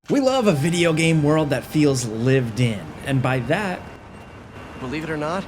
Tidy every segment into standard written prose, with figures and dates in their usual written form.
We love a video game world that feels lived in, and by that, Believe it or not,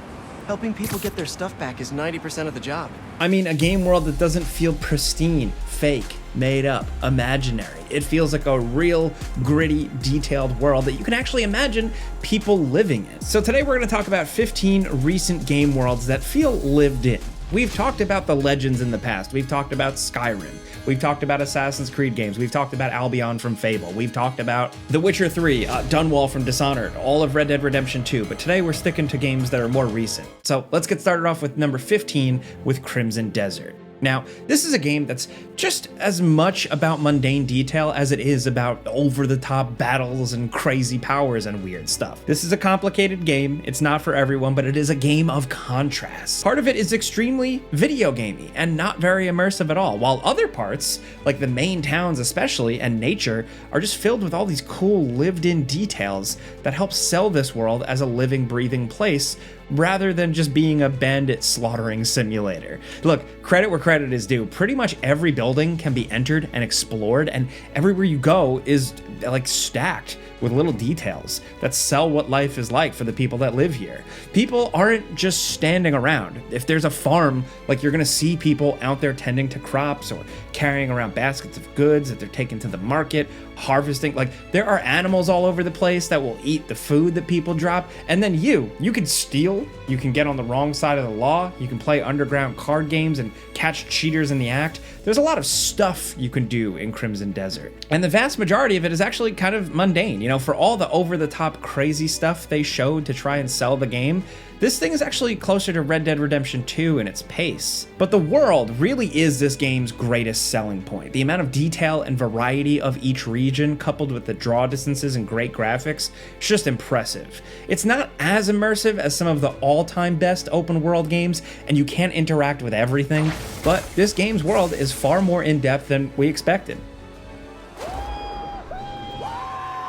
helping people get their stuff back is 90% of the job. I mean a game world that doesn't feel pristine, fake, made up, imaginary. It feels like a real, gritty, detailed world that you can actually imagine people living in. So today we're going to talk about 15 recent game worlds that feel lived in. We've talked about the legends in the past. We've talked about Skyrim. We've talked about Assassin's Creed games. We've talked about Albion from Fable. We've talked about The Witcher 3, Dunwall from Dishonored, all of Red Dead Redemption 2. But today we're sticking to games that are more recent. So let's get started off with number 15 with Crimson Desert. Now, this is a game that's just as much about mundane detail as it is about over-the-top battles and crazy powers and weird stuff. This is a complicated game. It's not for everyone, but it is a game of contrast. Part of it is extremely video gamey and not very immersive at all, while other parts, like the main towns especially, and nature, are just filled with all these cool lived-in details that help sell this world as a living, breathing place rather than just being a bandit slaughtering simulator. Look, credit where credit is due. Pretty much every building can be entered and explored, and everywhere you go is like stacked with little details that sell what life is like for the people that live here. People aren't just standing around. If there's a farm, like you're gonna see people out there tending to crops or carrying around baskets of goods that they're taking to the market, harvesting. Like there are animals all over the place that will eat the food that people drop. And then you can steal, you can get on the wrong side of the law, you can play underground card games and catch cheaters in the act. There's a lot of stuff you can do in Crimson Desert. And the vast majority of it is actually kind of mundane. You know, for all the over-the-top crazy stuff they showed to try and sell the game, this thing is actually closer to Red Dead Redemption 2 in its pace. But the world really is this game's greatest selling point. The amount of detail and variety of each region, coupled with the draw distances and great graphics, is just impressive. It's not as immersive as some of the all-time best open world games, and you can't interact with everything, but this game's world is far more in-depth than we expected.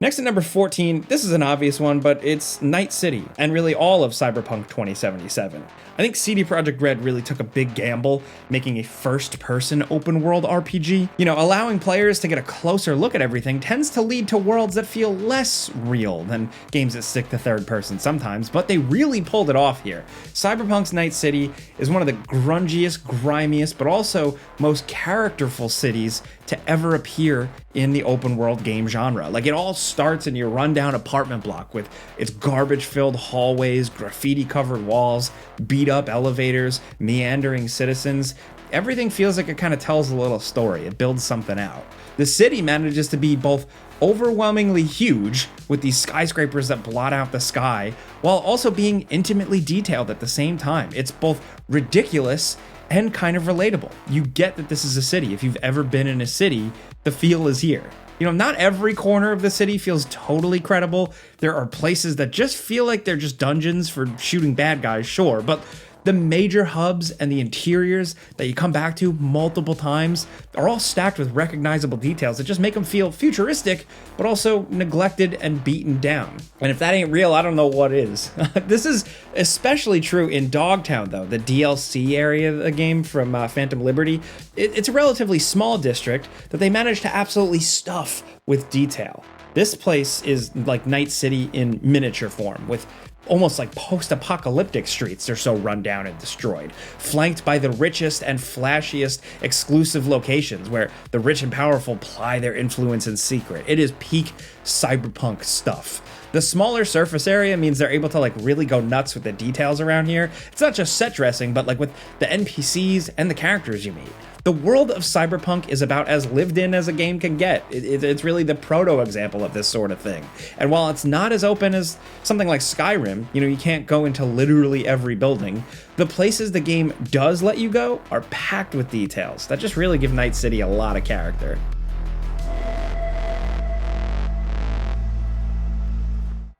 Next at number 14, this is an obvious one, but it's Night City, and really all of Cyberpunk 2077. I think CD Projekt Red really took a big gamble making a first-person open-world RPG. You know, allowing players to get a closer look at everything tends to lead to worlds that feel less real than games that stick to third-person sometimes, but they really pulled it off here. Cyberpunk's Night City is one of the grungiest, grimiest, but also most characterful cities to ever appear in the open world game genre. Like, it all starts in your rundown apartment block with its garbage-filled hallways, graffiti-covered walls, beat-up elevators, meandering citizens. Everything feels like it kind of tells a little story. It builds something out. The city manages to be both overwhelmingly huge, with these skyscrapers that blot out the sky, while also being intimately detailed at the same time. It's both ridiculous and kind of relatable. You get that this is a city. If you've ever been in a city, the feel is here. You know, not every corner of the city feels totally credible. There are places that just feel like they're just dungeons for shooting bad guys, sure, but the major hubs and the interiors that you come back to multiple times are all stacked with recognizable details that just make them feel futuristic, but also neglected and beaten down. And if that ain't real, I don't know what is. This is especially true in Dogtown, though, the DLC area of the game from Phantom Liberty. It's a relatively small district that they managed to absolutely stuff with detail. This place is like Night City in miniature form, with almost like post-apocalyptic streets. They're so run down and destroyed, flanked by the richest and flashiest exclusive locations where the rich and powerful ply their influence in secret. It is peak cyberpunk stuff. The smaller surface area means they're able to like really go nuts with the details around here. It's not just set dressing, but like with the NPCs and the characters you meet. The world of Cyberpunk is about as lived in as a game can get. It's really the proto-example of this sort of thing. And while it's not as open as something like Skyrim, you know, you can't go into literally every building, the places the game does let you go are packed with details that just really give Night City a lot of character.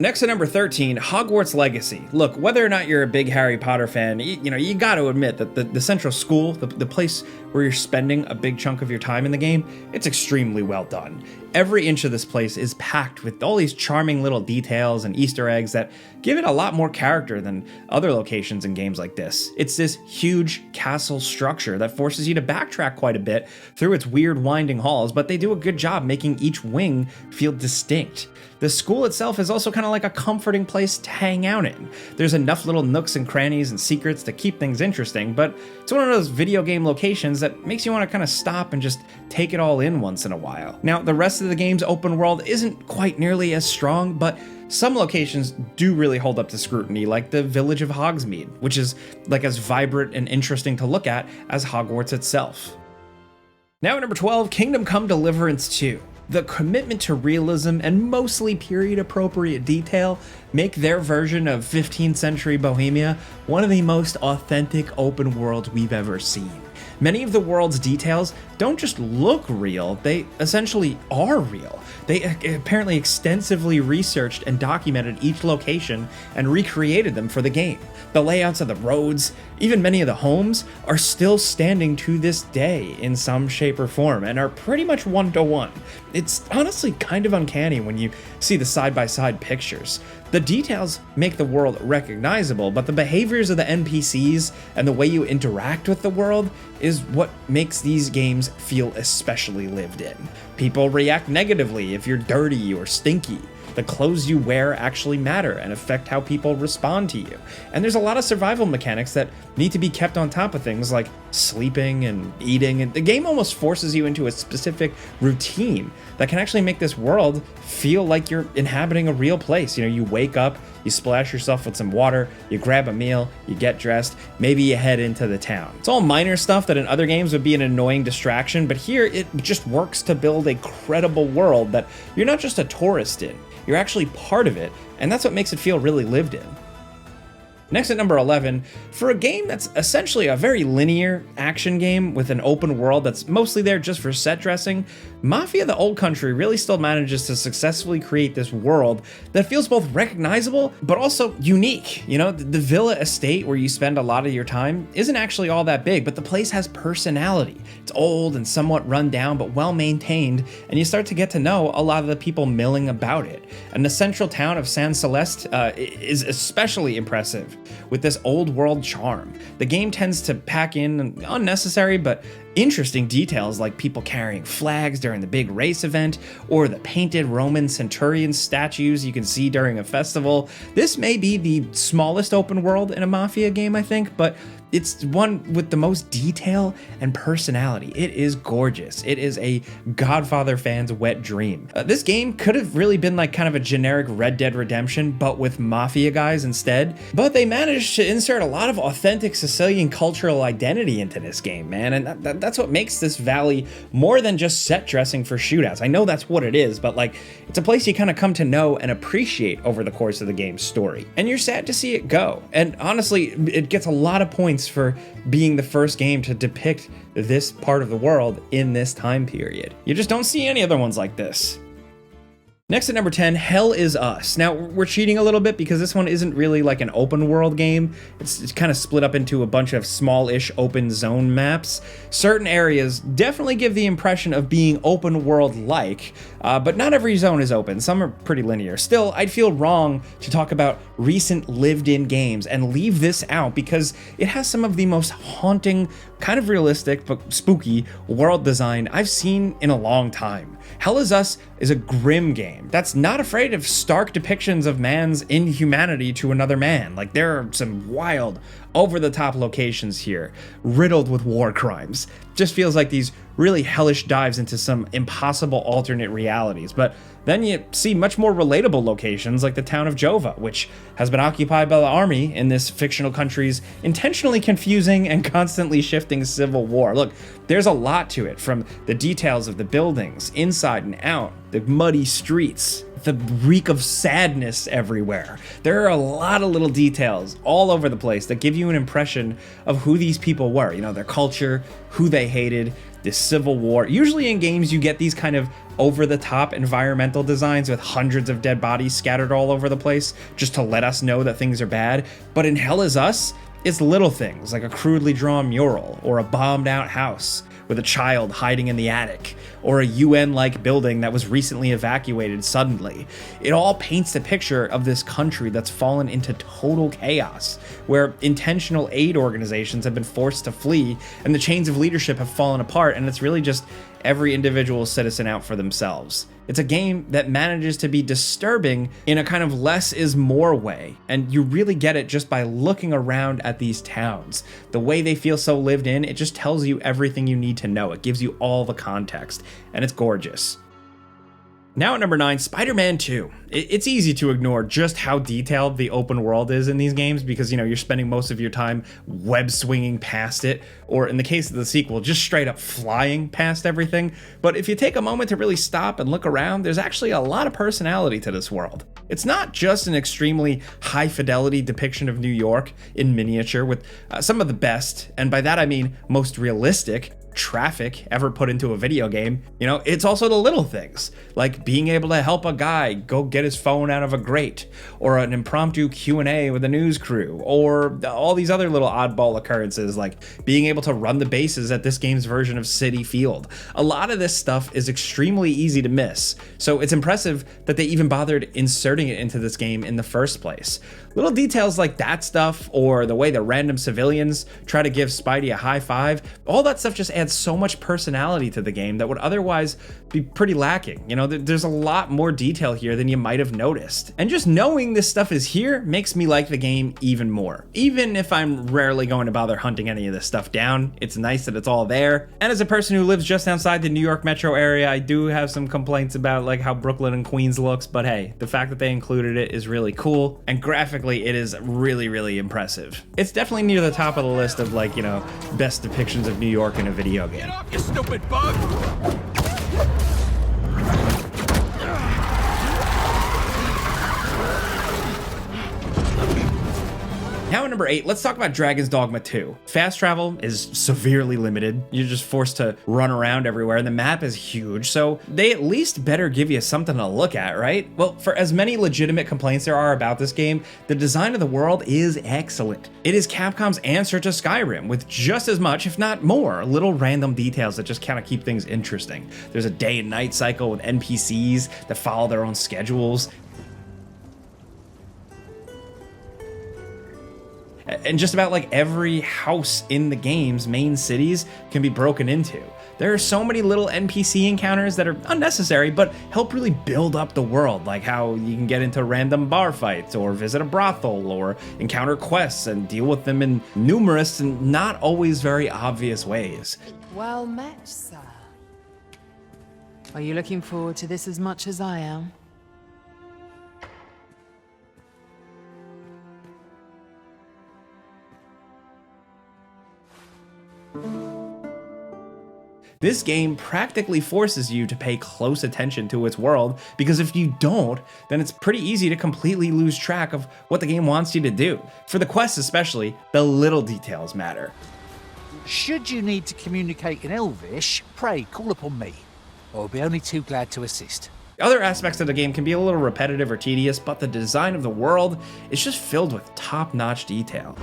Next at number 13, Hogwarts Legacy. Look, whether or not you're a big Harry Potter fan, you got to admit that the central school, the place where you're spending a big chunk of your time in the game, it's extremely well done. Every inch of this place is packed with all these charming little details and Easter eggs that give it a lot more character than other locations in games like this. It's this huge castle structure that forces you to backtrack quite a bit through its weird winding halls, but they do a good job making each wing feel distinct. The school itself is also kind of like a comforting place to hang out in. There's enough little nooks and crannies and secrets to keep things interesting, but it's one of those video game locations that makes you want to kind of stop and just take it all in once in a while. Now, the rest of the game's open world isn't quite nearly as strong, but some locations do really hold up to scrutiny, like the village of Hogsmeade, which is like as vibrant and interesting to look at as Hogwarts itself. Now at number 12, Kingdom Come Deliverance 2. The commitment to realism and mostly period-appropriate detail make their version of 15th century Bohemia one of the most authentic open worlds we've ever seen. Many of the world's details don't just look real, they essentially are real. They apparently extensively researched and documented each location and recreated them for the game. The layouts of the roads, even many of the homes, are still standing to this day in some shape or form and are pretty much one-to-one. It's honestly kind of uncanny when you see the side-by-side pictures. The details make the world recognizable, but the behaviors of the NPCs and the way you interact with the world is what makes these games feel especially lived in. People react negatively if you're dirty or stinky. The clothes you wear actually matter and affect how people respond to you. And there's a lot of survival mechanics that need to be kept on top of things like sleeping and eating. And the game almost forces you into a specific routine that can actually make this world feel like you're inhabiting a real place. You wake up, you splash yourself with some water, you grab a meal, you get dressed, maybe you head into the town. It's all minor stuff that in other games would be an annoying distraction, but here it just works to build a credible world that you're not just a tourist in. You're actually part of it, and that's what makes it feel really lived in. Next at number 11, for a game that's essentially a very linear action game with an open world that's mostly there just for set dressing, Mafia: The Old Country really still manages to successfully create this world that feels both recognizable but also unique. The villa estate where you spend a lot of your time isn't actually all that big, but the place has personality. It's old and somewhat run down but well maintained, and you start to get to know a lot of the people milling about it. And the central town of San Celeste is especially impressive with this old world charm. The game tends to pack in unnecessary but interesting details like people carrying flags during the big race event or the painted Roman centurion statues you can see during a festival. This may be the smallest open world in a Mafia game, I think, but it's one with the most detail and personality. It is gorgeous. It is a Godfather fan's wet dream. This game could have really been like kind of a generic Red Dead Redemption, but with Mafia guys instead. But they managed to insert a lot of authentic Sicilian cultural identity into this game, man. And that's what makes this valley more than just set dressing for shootouts. I know that's what it is, but it's a place you kind of come to know and appreciate over the course of the game's story. And you're sad to see it go. And honestly, it gets a lot of points for being the first game to depict this part of the world in this time period. You just don't see any other ones like this. Next at number 10, Hell Is Us. Now, we're cheating a little bit because this one isn't really like an open world game. It's kind of split up into a bunch of small-ish open zone maps. Certain areas definitely give the impression of being open world-like, but not every zone is open. Some are pretty linear. Still, I'd feel wrong to talk about recent lived-in games and leave this out because it has some of the most haunting, kind of realistic but spooky world design I've seen in a long time. Hell Is Us is a grim game that's not afraid of stark depictions of man's inhumanity to another man. There are some wild, over-the-top locations here, riddled with war crimes. Just feels like these really hellish dives into some impossible alternate realities. But then you see much more relatable locations like the town of Jova, which has been occupied by the army in this fictional country's intentionally confusing and constantly shifting civil war. Look, there's a lot to it, from the details of the buildings, inside and out, the muddy streets, the reek of sadness everywhere. There are a lot of little details all over the place that give you an impression of who these people were, you know, their culture, who they hated, the Civil War. Usually in games you get these kind of over-the-top environmental designs with hundreds of dead bodies scattered all over the place just to let us know that things are bad. But in Hell Is Us, it's little things like a crudely drawn mural or a bombed out house with a child hiding in the attic, or a UN-like building that was recently evacuated suddenly. It all paints the picture of this country that's fallen into total chaos, where intentional aid organizations have been forced to flee and the chains of leadership have fallen apart, and it's really just every individual citizen out for themselves. It's a game that manages to be disturbing in a kind of less is more way, and you really get it just by looking around at these towns. The way they feel so lived in, it just tells you everything you need to know. It gives you all the context, and it's gorgeous. Now at number 9, Spider-Man 2. It's easy to ignore just how detailed the open world is in these games because, you know, you're spending most of your time web swinging past it, or in the case of the sequel, just straight up flying past everything. But if you take a moment to really stop and look around, there's actually a lot of personality to this world. It's not just an extremely high fidelity depiction of New York in miniature with some of the best, and by that I mean most realistic, traffic ever put into a video game. You know, it's also the little things, like being able to help a guy go get his phone out of a grate, or an impromptu Q&A with a news crew, or all these other little oddball occurrences like being able to run the bases at this game's version of Citi Field. A lot of this stuff is extremely easy to miss, so it's impressive that they even bothered inserting it into this game in the first place. Little details like that stuff, or the way the random civilians try to give Spidey a high five, all that stuff just adds so much personality to the game that would otherwise be pretty lacking. You know, there's a lot more detail here than you might have noticed. And just knowing this stuff is here makes me like the game even more. Even if I'm rarely going to bother hunting any of this stuff down, it's nice that it's all there. And as a person who lives just outside the New York metro area, I do have some complaints about like how Brooklyn and Queens looks, but hey, the fact that they included it is really cool, and graphically it is really, really impressive. It's definitely near the top of the list of, like, you know, best depictions of New York in a video game. Get off, you stupid bug! Now at number 8, let's talk about Dragon's Dogma 2. Fast travel is severely limited. You're just forced to run around everywhere, and the map is huge, so they at least better give you something to look at, right? Well, for as many legitimate complaints there are about this game, the design of the world is excellent. It is Capcom's answer to Skyrim, with just as much, if not more, little random details that just kind of keep things interesting. There's a day and night cycle with NPCs that follow their own schedules. And just about like every house in the game's main cities can be broken into. There are so many little NPC encounters that are unnecessary, but help really build up the world, like how you can get into random bar fights, or visit a brothel, or encounter quests and deal with them in numerous and not always very obvious ways. Well met, sir. Are you looking forward to this as much as I am? This game practically forces you to pay close attention to its world, because if you don't, then it's pretty easy to completely lose track of what the game wants you to do. For the quests especially, the little details matter. Should you need to communicate in Elvish, pray call upon me. I'll be only too glad to assist. Other aspects of the game can be a little repetitive or tedious, but the design of the world is just filled with top-notch detail.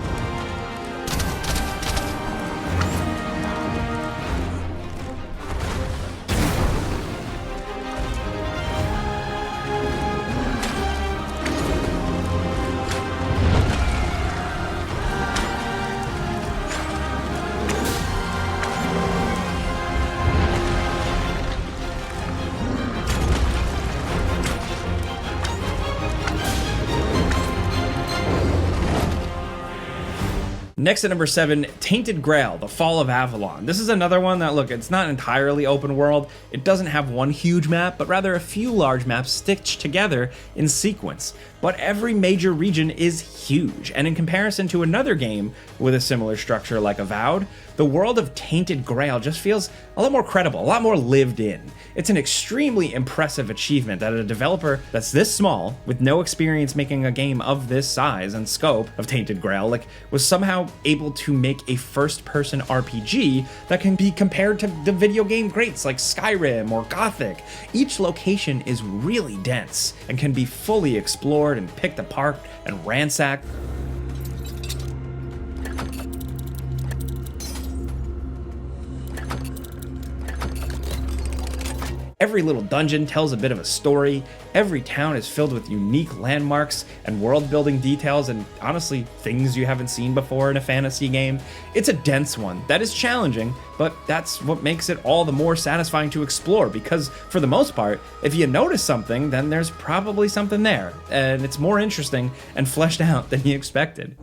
Next at number 7, Tainted Grail, The Fall of Avalon. This is another one that, look, it's not entirely open world. It doesn't have one huge map, but rather a few large maps stitched together in sequence. But every major region is huge, and in comparison to another game with a similar structure like Avowed, the world of Tainted Grail just feels a lot more credible, a lot more lived in. It's an extremely impressive achievement that a developer that's this small, with no experience making a game of this size and scope of Tainted Grail, was somehow able to make a first-person RPG that can be compared to the video game greats like Skyrim or Gothic. Each location is really dense and can be fully explored and picked apart and ransacked. Every little dungeon tells a bit of a story, every town is filled with unique landmarks and world-building details and, honestly, things you haven't seen before in a fantasy game. It's a dense one that is challenging, but that's what makes it all the more satisfying to explore because, for the most part, if you notice something, then there's probably something there, and it's more interesting and fleshed out than you expected.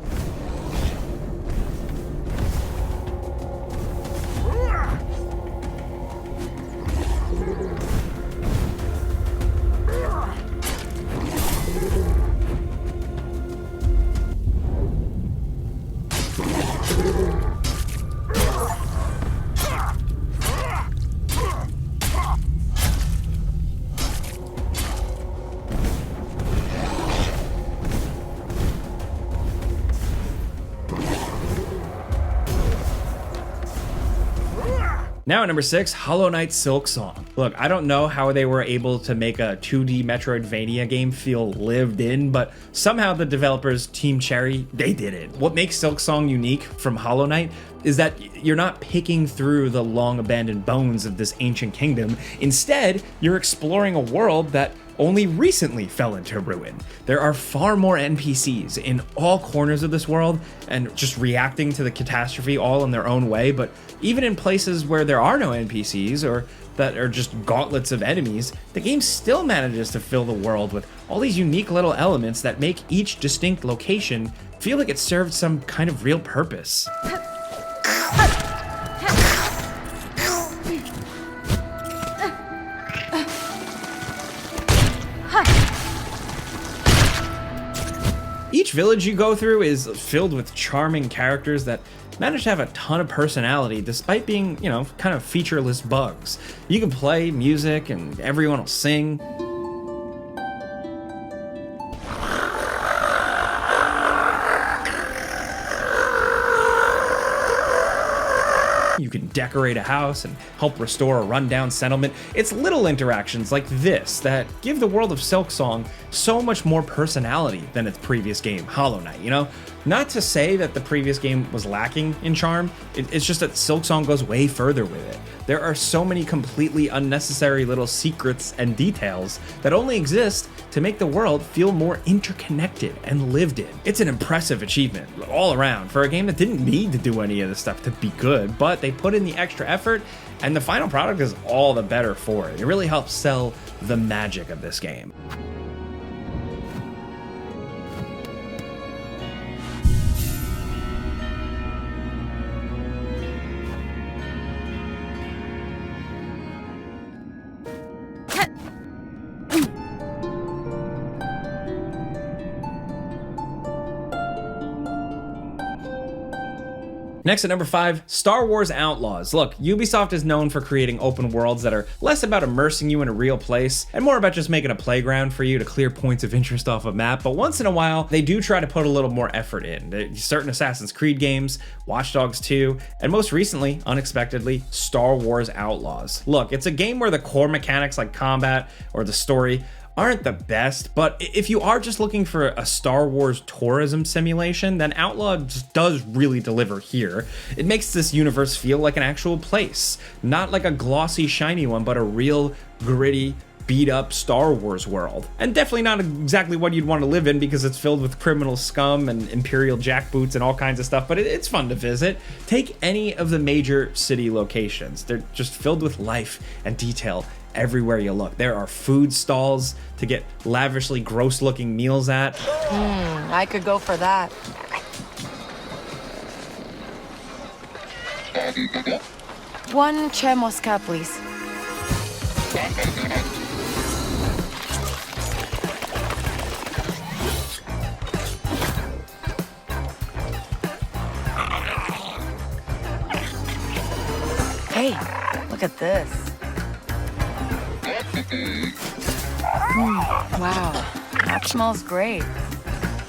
Now at number 6, Hollow Knight Silksong. Look, I don't know how they were able to make a 2D Metroidvania game feel lived in, but somehow the developers, Team Cherry, they did it. What makes Silksong unique from Hollow Knight is that you're not picking through the long abandoned bones of this ancient kingdom. Instead, you're exploring a world that only recently fell into ruin. There are far more NPCs in all corners of this world and just reacting to the catastrophe all in their own way, but even in places where there are no NPCs or that are just gauntlets of enemies, the game still manages to fill the world with all these unique little elements that make each distinct location feel like it served some kind of real purpose. Each village you go through is filled with charming characters that manage to have a ton of personality despite being, kind of featureless bugs. You can play music and everyone will sing. You can decorate a house and help restore a rundown settlement. It's little interactions like this that give the world of Silksong so much more personality than its previous game, Hollow Knight, Not to say that the previous game was lacking in charm, it's just that Silksong goes way further with it. There are so many completely unnecessary little secrets and details that only exist to make the world feel more interconnected and lived in. It's an impressive achievement all around for a game that didn't need to do any of this stuff to be good, but they put in the extra effort and the final product is all the better for it. It really helps sell the magic of this game. Next at number 5, Star Wars Outlaws. Look, Ubisoft is known for creating open worlds that are less about immersing you in a real place and more about just making a playground for you to clear points of interest off a map, but once in a while, they do try to put a little more effort in. Certain Assassin's Creed games, Watch Dogs 2, and most recently, unexpectedly, Star Wars Outlaws. Look, it's a game where the core mechanics like combat or the story aren't the best, but if you are just looking for a Star Wars tourism simulation, then Outlaw does really deliver here. It makes this universe feel like an actual place, not like a glossy, shiny one, but a real, gritty, beat-up Star Wars world. And definitely not exactly what you'd want to live in because it's filled with criminal scum and Imperial jackboots and all kinds of stuff, but it's fun to visit. Take any of the major city locations. They're just filled with life and detail everywhere you look. There are food stalls to get lavishly gross-looking meals at. I could go for that. One Che Mosca, please. Look at this. Wow, that smells great.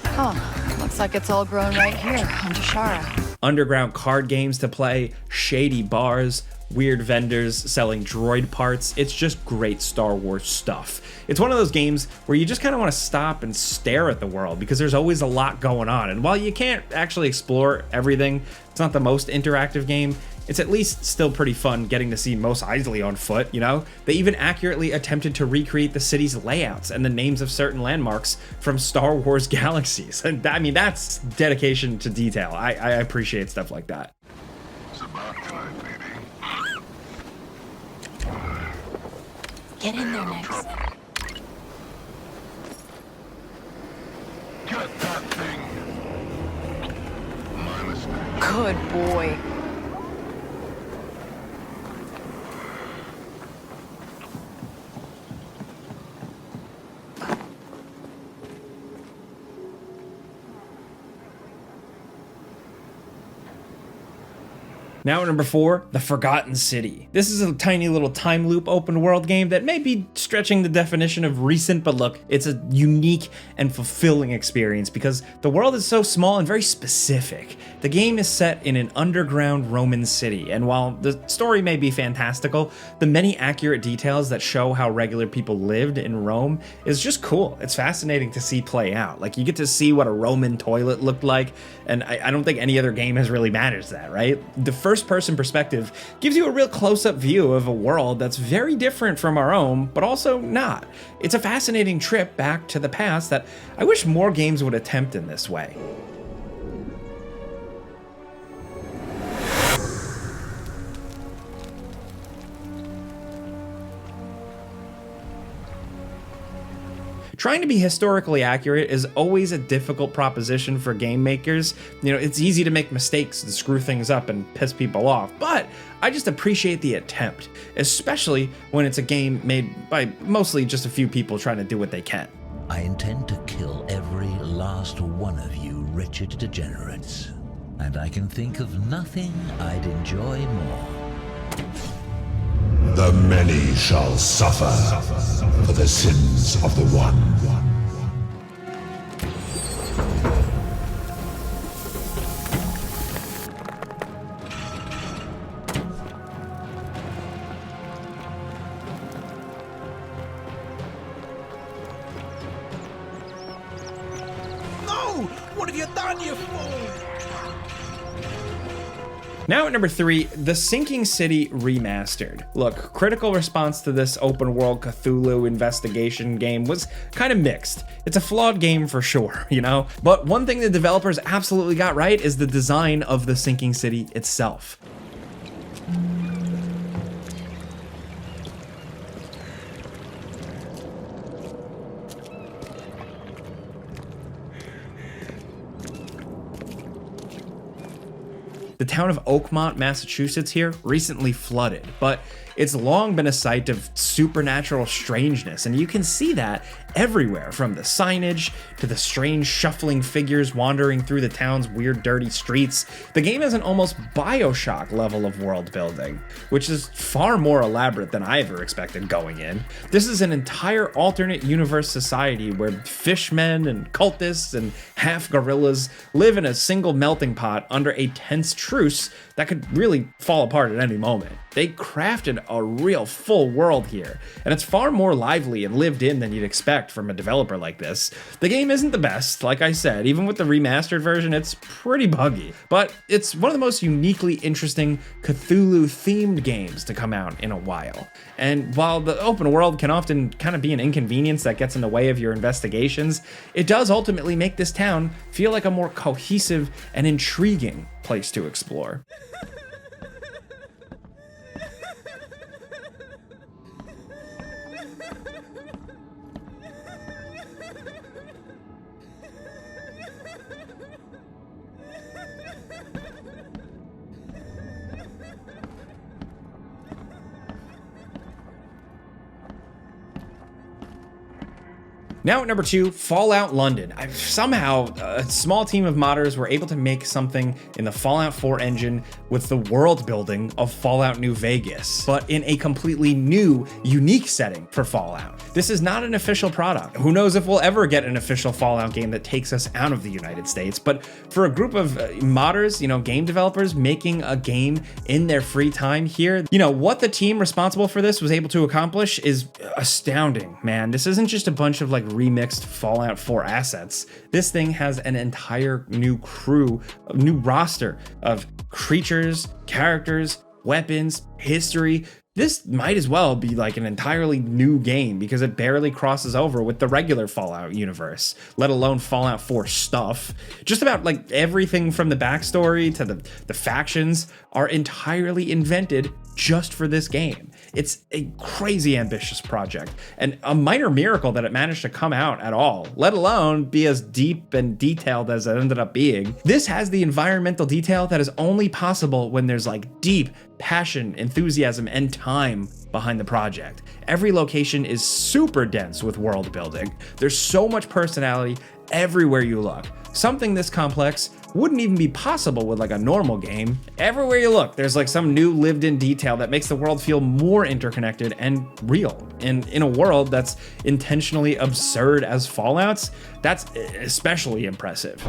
Huh, looks like it's all grown right here on Tashara. Underground card games to play, shady bars, weird vendors selling droid parts. It's just great Star Wars stuff. It's one of those games where you just kind of want to stop and stare at the world because there's always a lot going on. And while you can't actually explore everything, it's not the most interactive game, it's at least still pretty fun getting to see Mos Eisley on foot, you know? They even accurately attempted to recreate the city's layouts and the names of certain landmarks from Star Wars galaxies. And I mean, that's dedication to detail. I appreciate stuff like that. It's about time, baby. Get in there next. Get that thing. My mistake. Good boy. Now at number 4, The Forgotten City. This is a tiny little time loop open world game that may be stretching the definition of recent, but look, it's a unique and fulfilling experience because the world is so small and very specific. The game is set in an underground Roman city, and while the story may be fantastical, the many accurate details that show how regular people lived in Rome is just cool. It's fascinating to see play out. Like, you get to see what a Roman toilet looked like, and I don't think any other game has really managed that, right? The first-person perspective gives you a real close-up view of a world that's very different from our own, but also not. It's a fascinating trip back to the past that I wish more games would attempt in this way. Trying to be historically accurate is always a difficult proposition for game makers. You know, it's easy to make mistakes and screw things up and piss people off, but I just appreciate the attempt, especially when it's a game made by mostly just a few people trying to do what they can. I intend to kill every last one of you wretched degenerates, and I can think of nothing I'd enjoy more. The many shall suffer for the sins of the one. No! What have you done, you fool? Now at number 3, The Sinking City Remastered. Look, critical response to this open world Cthulhu investigation game was kind of mixed. It's a flawed game for sure, you know? But one thing the developers absolutely got right is the design of the sinking city itself. The town of Oakmont, Massachusetts here recently flooded, but it's long been a site of supernatural strangeness, and you can see that everywhere, from the signage to the strange shuffling figures wandering through the town's weird dirty streets. The game has an almost BioShock level of world building, which is far more elaborate than I ever expected going in. This is an entire alternate universe society where fishmen and cultists and half gorillas live in a single melting pot under a tense truce that could really fall apart at any moment. They crafted a real full world here, and it's far more lively and lived in than you'd expect from a developer like this. The game isn't the best, like I said. Even with the remastered version, it's pretty buggy, but it's one of the most uniquely interesting Cthulhu-themed games to come out in a while. And while the open world can often kind of be an inconvenience that gets in the way of your investigations, it does ultimately make this town feel like a more cohesive and intriguing place to explore. Now at number 2, Fallout London. Somehow, a small team of modders were able to make something in the Fallout 4 engine with the world building of Fallout New Vegas, but in a completely new, unique setting for Fallout. This is not an official product. Who knows if we'll ever get an official Fallout game that takes us out of the United States, but for a group of modders, game developers making a game in their free time here, what the team responsible for this was able to accomplish is astounding, man. This isn't just a bunch of remixed Fallout 4 assets. This thing has an entire new crew, a new roster of creatures, characters, weapons, history. This might as well be an entirely new game because it barely crosses over with the regular Fallout universe, let alone Fallout 4 stuff. Just about everything from the backstory to the factions are entirely invented just for this game. It's a crazy ambitious project and a minor miracle that it managed to come out at all, let alone be as deep and detailed as it ended up being. This has the environmental detail that is only possible when there's deep passion, enthusiasm, and time behind the project. Every location is super dense with world building. There's so much personality everywhere you look. Something this complex wouldn't even be possible with a normal game. Everywhere you look, there's some new lived-in detail that makes the world feel more interconnected and real. And in a world that's intentionally absurd as Fallout's, that's especially impressive.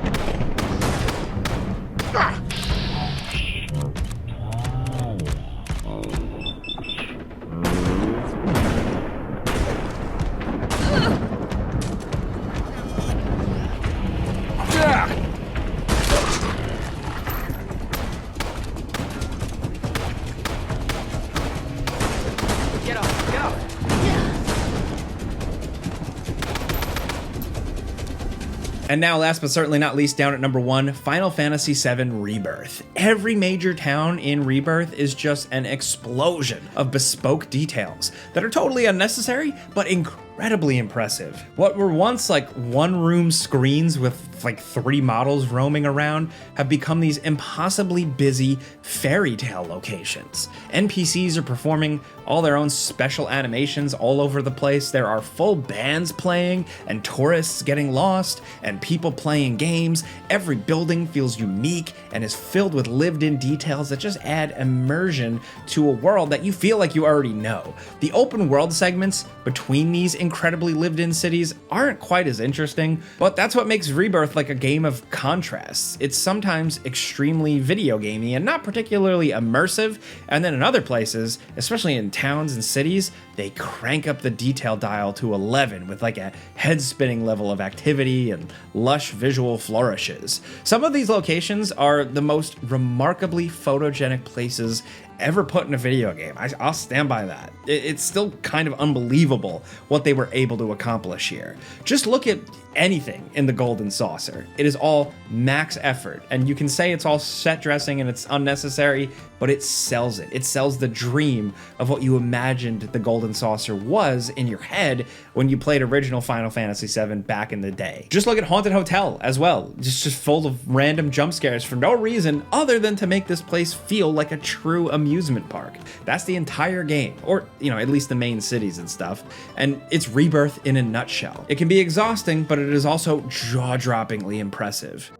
And now, last but certainly not least, down at number 1, Final Fantasy VII Rebirth. Every major town in Rebirth is just an explosion of bespoke details that are totally unnecessary, but incredibly impressive. What were once one-room screens with 3 models roaming around have become these impossibly busy fairy tale locations. NPCs are performing all their own special animations all over the place. There are full bands playing and tourists getting lost and people playing games. Every building feels unique and is filled with lived-in details that just add immersion to a world that you feel like you already know. The open world segments between these incredibly lived-in cities aren't quite as interesting, but that's what makes Rebirth a game of contrasts. It's sometimes extremely video gamey and not particularly immersive, and then in other places, especially in towns and cities, they crank up the detail dial to 11 with a head-spinning level of activity and lush visual flourishes. Some of these locations are the most remarkably photogenic places ever put in a video game. I'll stand by that. It's still kind of unbelievable what they were able to accomplish here. Just look at anything in the Golden Saucer. It is all max effort, and you can say it's all set dressing and it's unnecessary, but it sells it. It sells the dream of what you imagined the Golden Saucer was in your head when you played original Final Fantasy VII back in the day. Just look at Haunted Hotel as well. Just full of random jump scares for no reason other than to make this place feel like a true amusement park. That's the entire game, or at least the main cities and stuff, and it's Rebirth in a nutshell. It can be exhausting, but it is also jaw-droppingly impressive.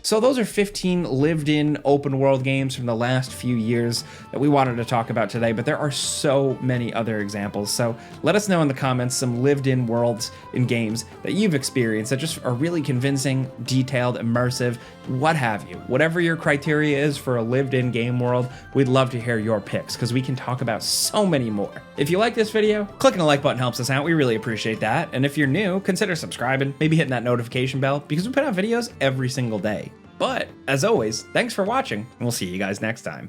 So those are 15 lived-in open world games from the last few years that we wanted to talk about today, but there are so many other examples. So let us know in the comments some lived-in worlds in games that you've experienced that just are really convincing, detailed, immersive, what have you. Whatever your criteria is for a lived-in game world, we'd love to hear your picks because we can talk about so many more. If you like this video, clicking the like button helps us out. We really appreciate that. And if you're new, consider subscribing, maybe hitting that notification bell because we put out videos every single day. But as always, thanks for watching, and we'll see you guys next time.